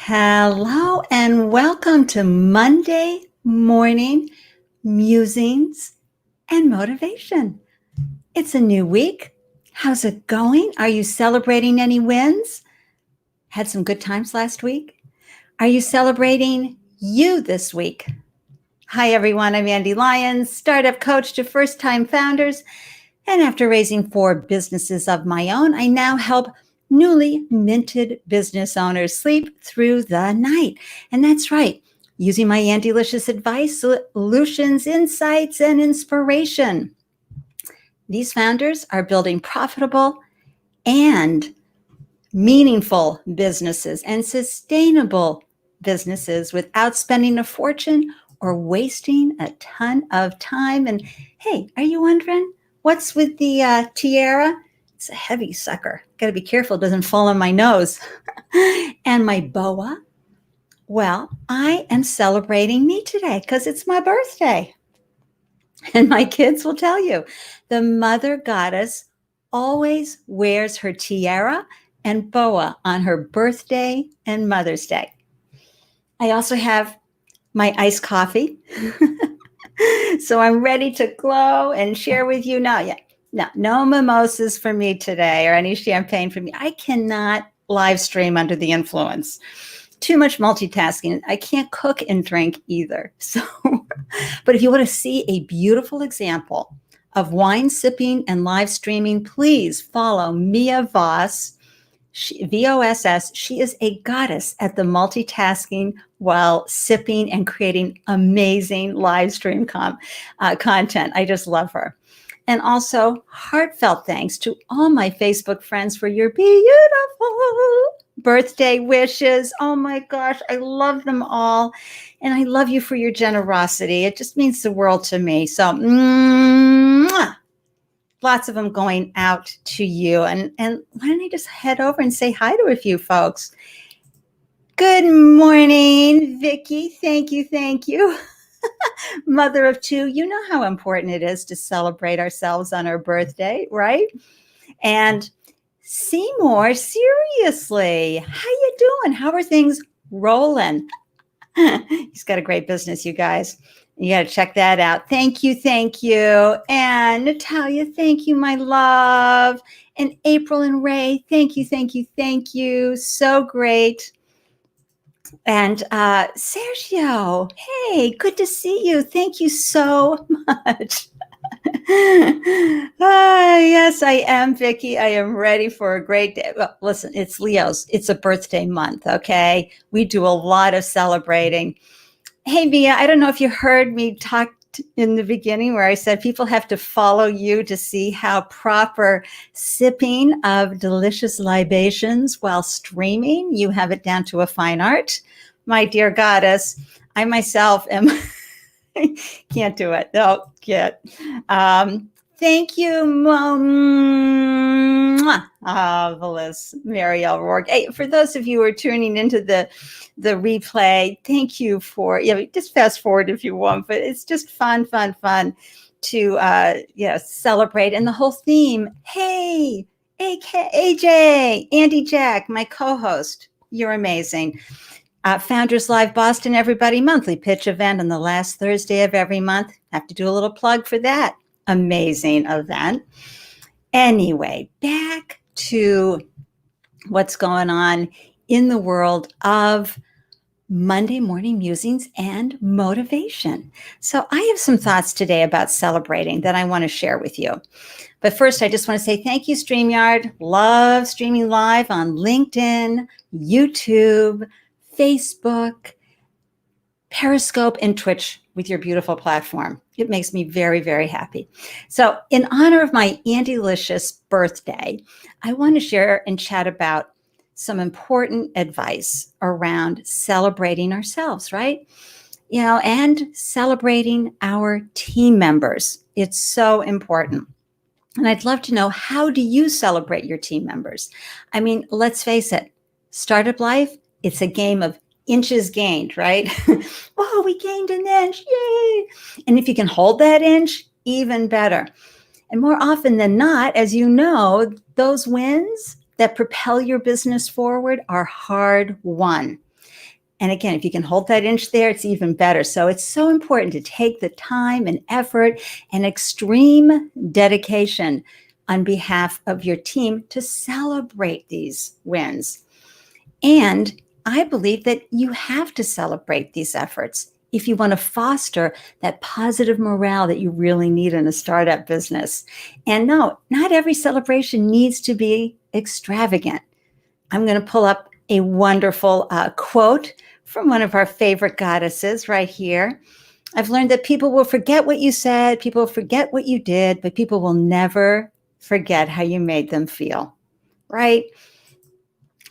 Hello and welcome to Monday morning musings and motivation. It's a new week. How's it going? Are you celebrating any wins? Had some good times last week? Are you celebrating you this week? Hi, everyone. I'm Andy Lyons, startup coach to first-time founders. And after raising 4 businesses of my own, I now help newly minted business owners sleep through the night. And that's right, using my Andylicious advice, solutions, insights, and inspiration. These founders are building profitable and meaningful businesses and sustainable businesses without spending a fortune or wasting a ton of time. And hey, are you wondering what's with the tiara? It's a heavy sucker. Got to be careful it doesn't fall on my nose. And my boa? Well, I am celebrating me today because it's my birthday. And my kids will tell you, the mother goddess always wears her tiara and boa on her birthday and Mother's Day. I also have my iced coffee. So I'm ready to glow and share with you. No mimosas for me today or any champagne for me. I cannot live stream under the influence. Too much multitasking. I can't cook and drink either. So, but if you want to see a beautiful example of wine sipping and live streaming, please follow Mia Voss, VOSS. She is a goddess at the multitasking while sipping and creating amazing live stream content. I just love her. And also heartfelt thanks to all my Facebook friends for your beautiful birthday wishes. Oh my gosh, I love them all. And I love you for your generosity. It just means the world to me. So lots of them going out to you. And why don't I just head over and say hi to a few folks. Good morning, Vicki. Thank you. Mother of 2, you know how important it is to celebrate ourselves on our birthday, right? And Seymour, seriously, how you doing? How are things rolling? He's got a great business, you guys. You got to check that out. Thank you. And Natalia, thank you, my love. And April and Ray, thank you. So great. And Sergio, hey, good to see you. Thank you so much. Yes, I am, Vicki. I am ready for a great day. Well, listen, it's Leo's. It's a birthday month, okay? We do a lot of celebrating. Hey, Mia, I don't know if you heard me talk in the beginning where I said people have to follow you to see how proper sipping of delicious libations while streaming, you have it down to a fine art. My dear goddess, I myself am... Can't do it. No, can't. Thank you, Velis, Mary O'Rourke. Hey, for those of you who are tuning into the replay, thank you for, just fast forward if you want, but it's just fun to, celebrate. And the whole theme, hey, AJ, Andy Jack, my co-host, you're amazing. Founders Live Boston, everybody, monthly pitch event on the last Thursday of every month. Have to do a little plug for that amazing event. Anyway, back to what's going on in the world of Monday morning musings and motivation. So I have some thoughts today about celebrating that I want to share with you. But first, I just want to say thank you, StreamYard. Love streaming live on LinkedIn, YouTube, Facebook, Periscope, and Twitch with your beautiful platform. It makes me very, very happy. So in honor of my Andylicious birthday, I want to share and chat about some important advice around celebrating ourselves, right? And celebrating our team members. It's so important. And I'd love to know, how do you celebrate your team members? I mean, let's face it, startup life, it's a game of inches gained, right? Oh, we gained an inch, yay! And if you can hold that inch, even better. And more often than not, as you know, those wins that propel your business forward are hard won. And again, if you can hold that inch there, it's even better. So it's so important to take the time and effort and extreme dedication on behalf of your team to celebrate these wins. And I believe that you have to celebrate these efforts if you want to foster that positive morale that you really need in a startup business. And no, not every celebration needs to be extravagant. I'm going to pull up a wonderful quote from one of our favorite goddesses right here. I've learned that people will forget what you said, people will forget what you did, but people will never forget how you made them feel, right?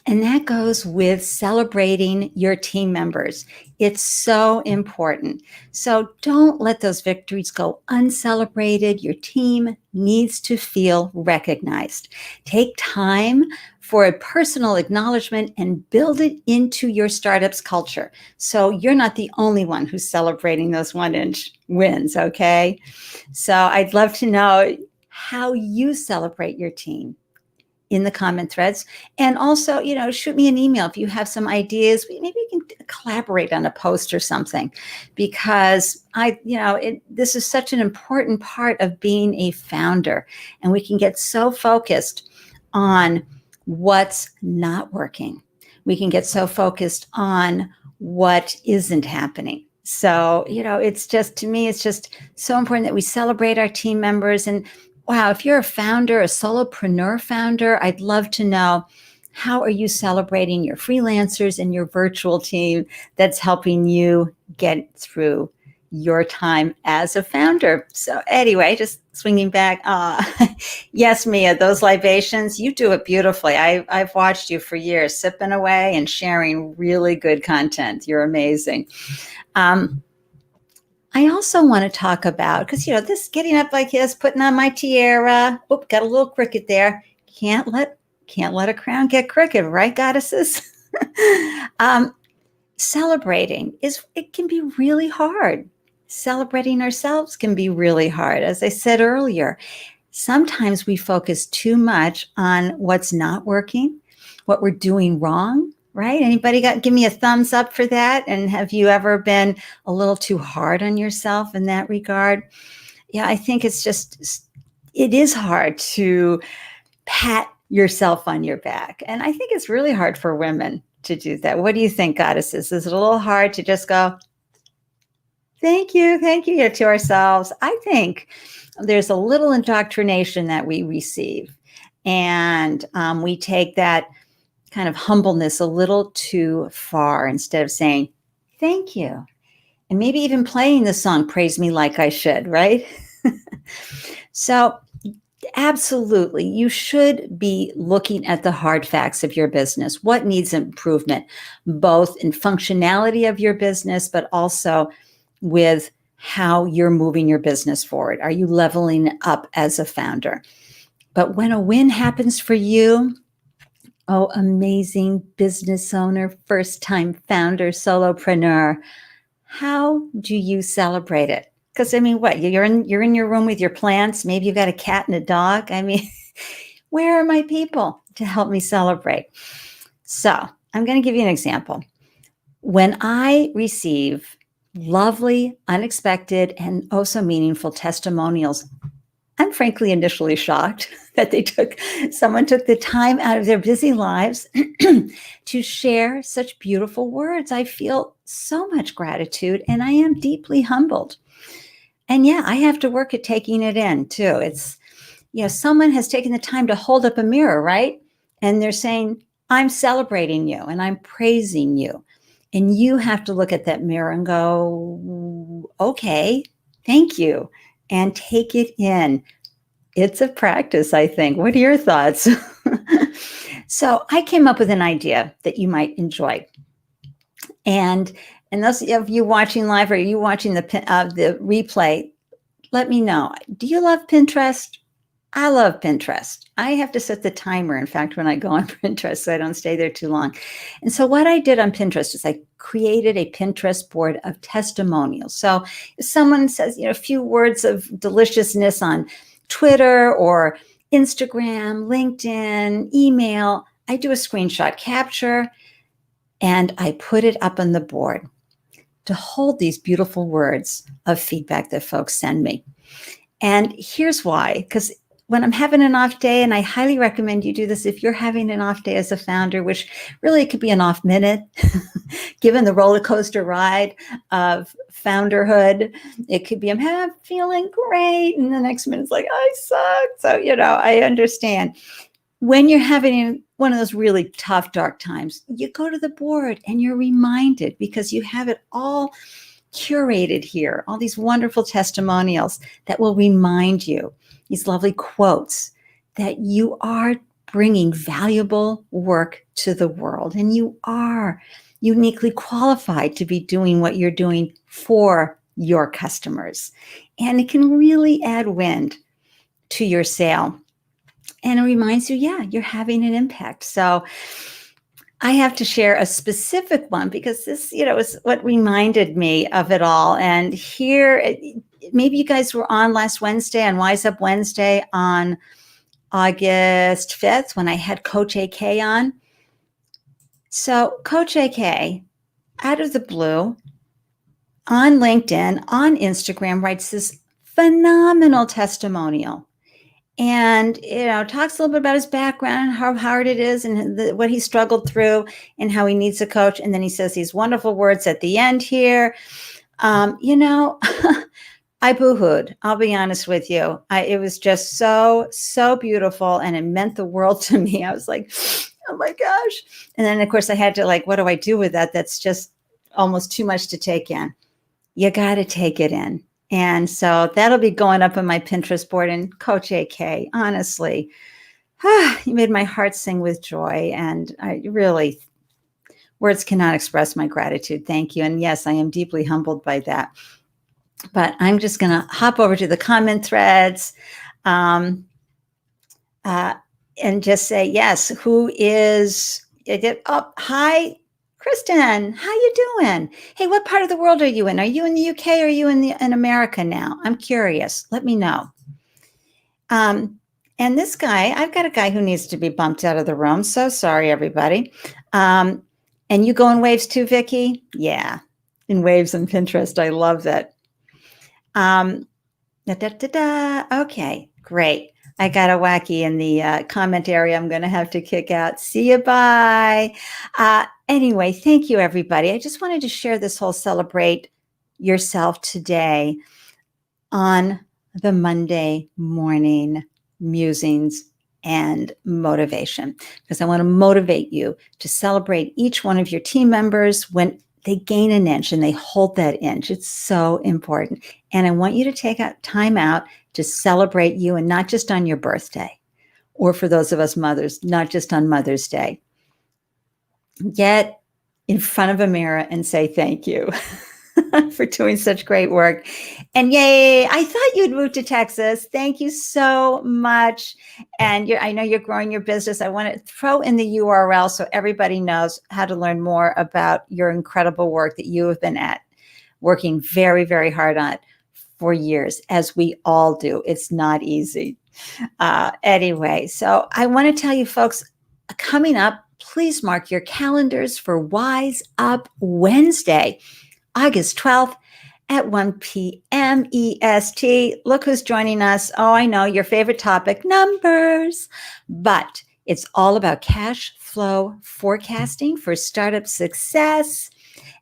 And that goes with celebrating your team members. It's so important. So don't let those victories go uncelebrated. Your team needs to feel recognized. Take time for a personal acknowledgement and build it into your startup's culture. So you're not the only one who's celebrating those 1-inch wins, okay? So I'd love to know how you celebrate your team in the comment threads. And also, shoot me an email if you have some ideas. Maybe we can collaborate on a post or something, because this is such an important part of being a founder. And we can get so focused on what's not working. We can get so focused on what isn't happening. So, it's just, to me, it's just so important that we celebrate our team members. And wow, if you're a founder, a solopreneur founder, I'd love to know, how are you celebrating your freelancers and your virtual team that's helping you get through your time as a founder? So anyway, just swinging back. Yes, Mia, those libations, you do it beautifully. I've watched you for years, sipping away and sharing really good content. You're amazing. I also want to talk about, because, this getting up like this, putting on my tiara, got a little crooked there. Can't let a crown get crooked, right, goddesses? Celebrating it can be really hard. Celebrating ourselves can be really hard. As I said earlier, sometimes we focus too much on what's not working, what we're doing wrong. Right? Anybody give me a thumbs up for that? And have you ever been a little too hard on yourself in that regard? Yeah, I think it is hard to pat yourself on your back. And I think it's really hard for women to do that. What do you think, goddesses? Is it a little hard to just go, thank you to ourselves? I think there's a little indoctrination that we receive. And we take that kind of humbleness a little too far, instead of saying thank you, and maybe even playing the song Praise Me Like I Should, right? So absolutely, you should be looking at the hard facts of your business. What needs improvement, both in functionality of your business, but also with how you're moving your business forward. Are you leveling up as a founder? But when a win happens for you, oh, amazing business owner, first-time founder, solopreneur, how do you celebrate it? Because what? You're in your room with your plants. Maybe you've got a cat and a dog. Where are my people to help me celebrate? So I'm going to give you an example. When I receive lovely, unexpected, and oh so meaningful testimonials, I'm frankly initially shocked that someone took the time out of their busy lives to share such beautiful words. I feel so much gratitude, and I am deeply humbled. And yeah, I have to work at taking it in too. It's, someone has taken the time to hold up a mirror, right? And they're saying, I'm celebrating you and I'm praising you. And you have to look at that mirror and go, okay, thank you. And take it in. It's a practice, I think. What are your thoughts? So I came up with an idea that you might enjoy. And those of you watching live, or you watching the replay, let me know. Do you love Pinterest? I love Pinterest. I have to set the timer, in fact, when I go on Pinterest, so I don't stay there too long. And so what I did on Pinterest is I created a Pinterest board of testimonials. So if someone says, a few words of deliciousness on Twitter or Instagram, LinkedIn, email, I do a screenshot capture, and I put it up on the board to hold these beautiful words of feedback that folks send me. And here's why, because when I'm having an off day, and I highly recommend you do this if you're having an off day as a founder, which really it could be an off minute, given the roller coaster ride of founderhood. It could be, I'm feeling great. And the next minute's like, I suck. So, I understand. When you're having one of those really tough, dark times, you go to the board and you're reminded, because you have it all curated here, all these wonderful testimonials that will remind you, these lovely quotes, that you are bringing valuable work to the world, and you are uniquely qualified to be doing what you're doing for your customers. And it can really add wind to your sail. And it reminds you, you're having an impact. So I have to share a specific one, because this, is what reminded me of it all. And here, maybe you guys were on last Wednesday, on Wise Up Wednesday on August 5th, when I had Coach AK on. So Coach AK, out of the blue, on LinkedIn, on Instagram, writes this phenomenal testimonial. And, talks a little bit about his background and how hard it is, and what he struggled through, and how he needs a coach. And then he says these wonderful words at the end here. I boohooed. I'll be honest with you. It was just so, so beautiful. And it meant the world to me. I was like, oh my gosh. And then, of course, I had to what do I do with that? That's just almost too much to take in. You got to take it in. And so that'll be going up on my Pinterest board. And Coach AK, honestly, you made my heart sing with joy. And I really, words cannot express my gratitude. Thank you. And yes, I am deeply humbled by that. But I'm just going to hop over to the comment threads and just say, yes, who is, hi, Kristen, how you doing? Hey, what part of the world are you in? Are you in the UK or are you in America now? I'm curious. Let me know. And this guy, I've got a guy who needs to be bumped out of the room. So sorry, everybody. And you go in waves too, Vicki? Yeah, in waves and Pinterest. I love that. Okay, great. I got a wacky in the comment area. I'm going to have to kick out. See you. Bye. Anyway, thank you, everybody. I just wanted to share this whole celebrate yourself today on the Monday morning musings and motivation, because I want to motivate you to celebrate each one of your team members when they gain an inch and they hold that inch. It's so important. And I want you to take time out to celebrate you, and not just on your birthday, or for those of us mothers, not just on Mother's Day. Get in front of a mirror and say thank you for doing such great work. And yay, I thought you'd move to Texas. Thank you so much. And I know you're growing your business. I want to throw in the URL so everybody knows how to learn more about your incredible work that you have been working very, very hard on for years, as we all do. It's not easy. Anyway, so I want to tell you folks, coming up, please mark your calendars for Wise Up Wednesday, August 12th at 1 p.m. EST. Look who's joining us. Oh, I know, your favorite topic, numbers. But it's all about cash flow forecasting for startup success.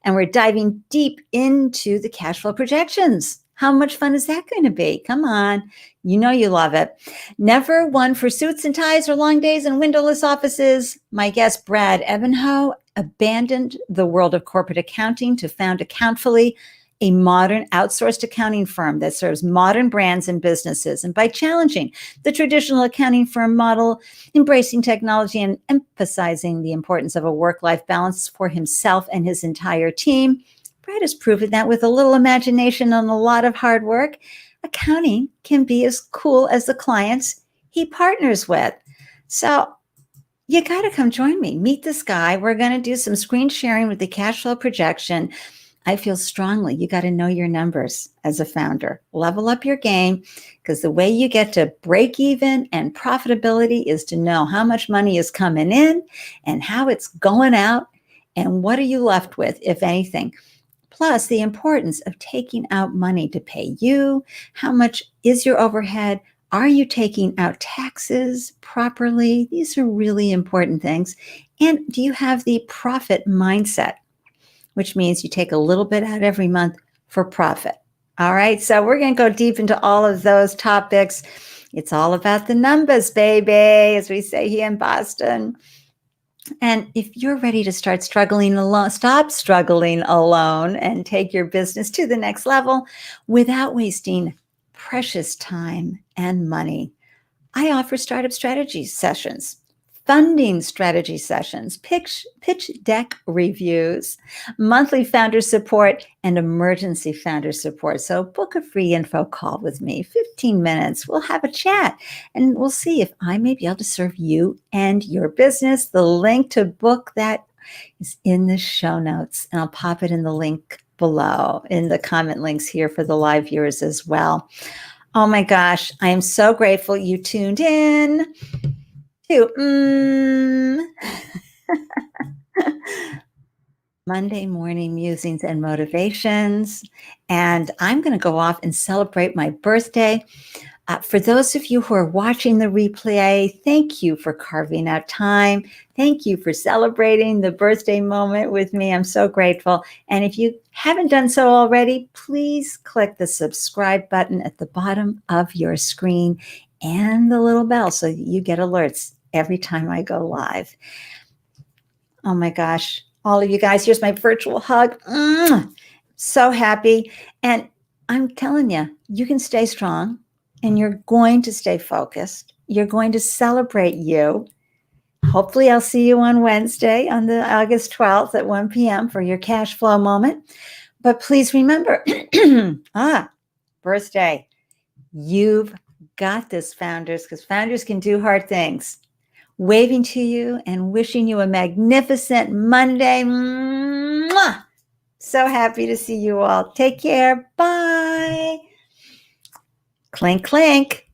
And we're diving deep into the cash flow projections. How much fun is that going to be? Come on. You know you love it. Never one for suits and ties or long days and windowless offices. My guest, Brad Evanhoe, abandoned the world of corporate accounting to found Accountfully, a modern outsourced accounting firm that serves modern brands and businesses. And by challenging the traditional accounting firm model, embracing technology, and emphasizing the importance of a work-life balance for himself and his entire team, Brad has proven that with a little imagination and a lot of hard work, accounting can be as cool as the clients he partners with. So you got to come join me. Meet this guy. We're going to do some screen sharing with the cash flow projection. I feel strongly you got to know your numbers as a founder. Level up your game, because the way you get to break even and profitability is to know how much money is coming in and how it's going out, And what are you left with, if anything? Plus, the importance of taking out money to pay you. How much is your overhead? Are you taking out taxes properly? These are really important things. And do you have the profit mindset, which means you take a little bit out every month for profit? All right, so we're going to go deep into all of those topics. It's all about the numbers, baby, as we say here in Boston. And if you're ready to start struggling alone, stop struggling alone and take your business to the next level without wasting precious time and money, I offer startup strategy sessions, funding strategy sessions, pitch deck reviews, monthly founder support, and emergency founder support. So book a free info call with me, 15 minutes. We'll have a chat and we'll see if I may be able to serve you and your business. The link to book that is in the show notes, and I'll pop it in the link below in the comment links here for the live viewers as well. Oh my gosh, I am so grateful you tuned in to Monday morning musings and motivations. And I'm going to go off and celebrate my birthday. For those of you who are watching the replay, thank you for carving out time. Thank you for celebrating the birthday moment with me. I'm so grateful. And if you haven't done so already, please click the subscribe button at the bottom of your screen and the little bell so that you get alerts every time I go live. Oh my gosh, all of you guys, here's my virtual hug. So happy. And I'm telling you, you can stay strong. And you're going to stay focused. You're going to celebrate you. Hopefully, I'll see you on Wednesday, on the August 12th at 1 p.m. for your cash flow moment. But please remember, birthday, you've got this, founders, because founders can do hard things. Waving to you and wishing you a magnificent Monday. Mwah! So happy to see you all. Take care. Bye. Clink, clink.